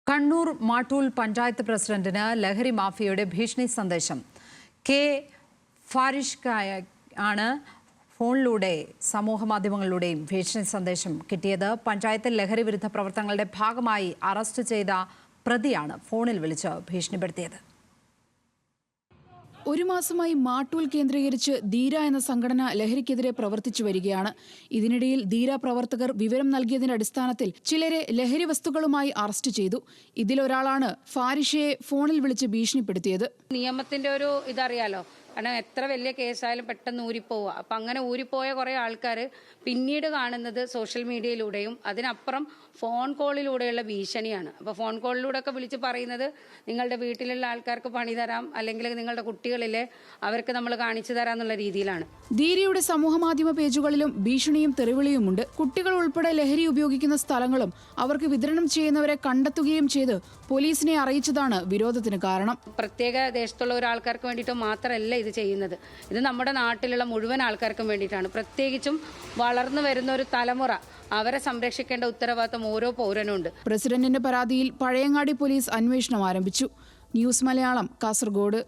കണ്ണൂർ മാട്ടൂൽ പഞ്ചായത്ത് പ്രസിഡന്റിന് ലഹരി മാഫിയയുടെ ഭീഷണി സന്ദേശം. കെ ഫാരിഷ്കായ ആണ് ഫോണിലൂടെ സമൂഹമാധ്യമങ്ങളിലൂടെയും ഭീഷണി സന്ദേശം കിട്ടിയത്. പഞ്ചായത്തിൽ ലഹരി വിരുദ്ധ പ്രവർത്തനങ്ങളുടെ ഭാഗമായി അറസ്റ്റ് ചെയ്ത പ്രതിയാണ് ഫോണിൽ വിളിച്ച് ഭീഷണിപ്പെടുത്തിയത്. ഒരു മാസമായി മാട്ടൂൽ കേന്ദ്രീകരിച്ച് ധീര എന്ന സംഘടന ലഹരിക്കെതിരെ പ്രവർത്തിച്ചു വരികയാണ്. ഇതിനിടയിൽ ധീര പ്രവർത്തകർ വിവരം നൽകിയതിന്റെ അടിസ്ഥാനത്തിൽ ചിലരെ ലഹരി വസ്തുക്കളുമായി അറസ്റ്റ് ചെയ്തു. ഇതിലൊരാളാണ് ഫാരിഷയെ ഫോണിൽ വിളിച്ച് ഭീഷണിപ്പെടുത്തിയത്. നിയമത്തിന്റെ ഒരു ഇതറിയാലോ, കാരണം എത്ര വലിയ കേസായാലും പെട്ടെന്ന് ഊരിപ്പോവുക. അപ്പം അങ്ങനെ ഊരിപ്പോയ കുറേ ആൾക്കാർ പിന്നീട് കാണുന്നത് സോഷ്യൽ മീഡിയയിലൂടെയും അതിനപ്പുറം ഫോൺ കോളിലൂടെയുള്ള ഭീഷണിയാണ്. അപ്പോൾ ഫോൺ കോളിലൂടെ ഒക്കെ വിളിച്ച് പറയുന്നത് നിങ്ങളുടെ വീട്ടിലുള്ള ആൾക്കാർക്ക് പണി തരാം, അല്ലെങ്കിൽ നിങ്ങളുടെ കുട്ടികളിലെ അവർക്ക് നമ്മൾ കാണിച്ചു തരാം എന്നുള്ള രീതിയിലാണ്. ധീരയുടെ സമൂഹമാധ്യമ പേജുകളിലും ഭീഷണിയും തെറിവിളിയുമുണ്ട്. കുട്ടികൾ ഉൾപ്പെടെ ലഹരി ഉപയോഗിക്കുന്ന സ്ഥലങ്ങളും അവർക്ക് വിതരണം ചെയ്യുന്നവരെ കണ്ടെത്തുകയും ചെയ്ത് പോലീസിനെ അറിയിച്ചതാണ് വിരോധത്തിന് കാരണം. പ്രത്യേക ദേശത്തുള്ള ഒരാൾക്കാർക്ക് വേണ്ടിയിട്ട് മാത്രമല്ല ഇത് ചെയ്യുന്നത്. ഇത് നമ്മുടെ നാട്ടിലുള്ള മുഴുവൻ ആൾക്കാർക്കും വേണ്ടിയിട്ടാണ്. പ്രത്യേകിച്ചും വളർന്നു വരുന്ന ഒരു തലമുറ, അവരെ സംരക്ഷിക്കേണ്ട ഉത്തരവാദിത്തം ഓരോ പൗരനുണ്ട്. പ്രസിഡന്റിന്റെ പരാതിയിൽ പഴയങ്ങാടി പോലീസ് അന്വേഷണം ആരംഭിച്ചു. ന്യൂസ് മലയാളം, കാസർഗോഡ്.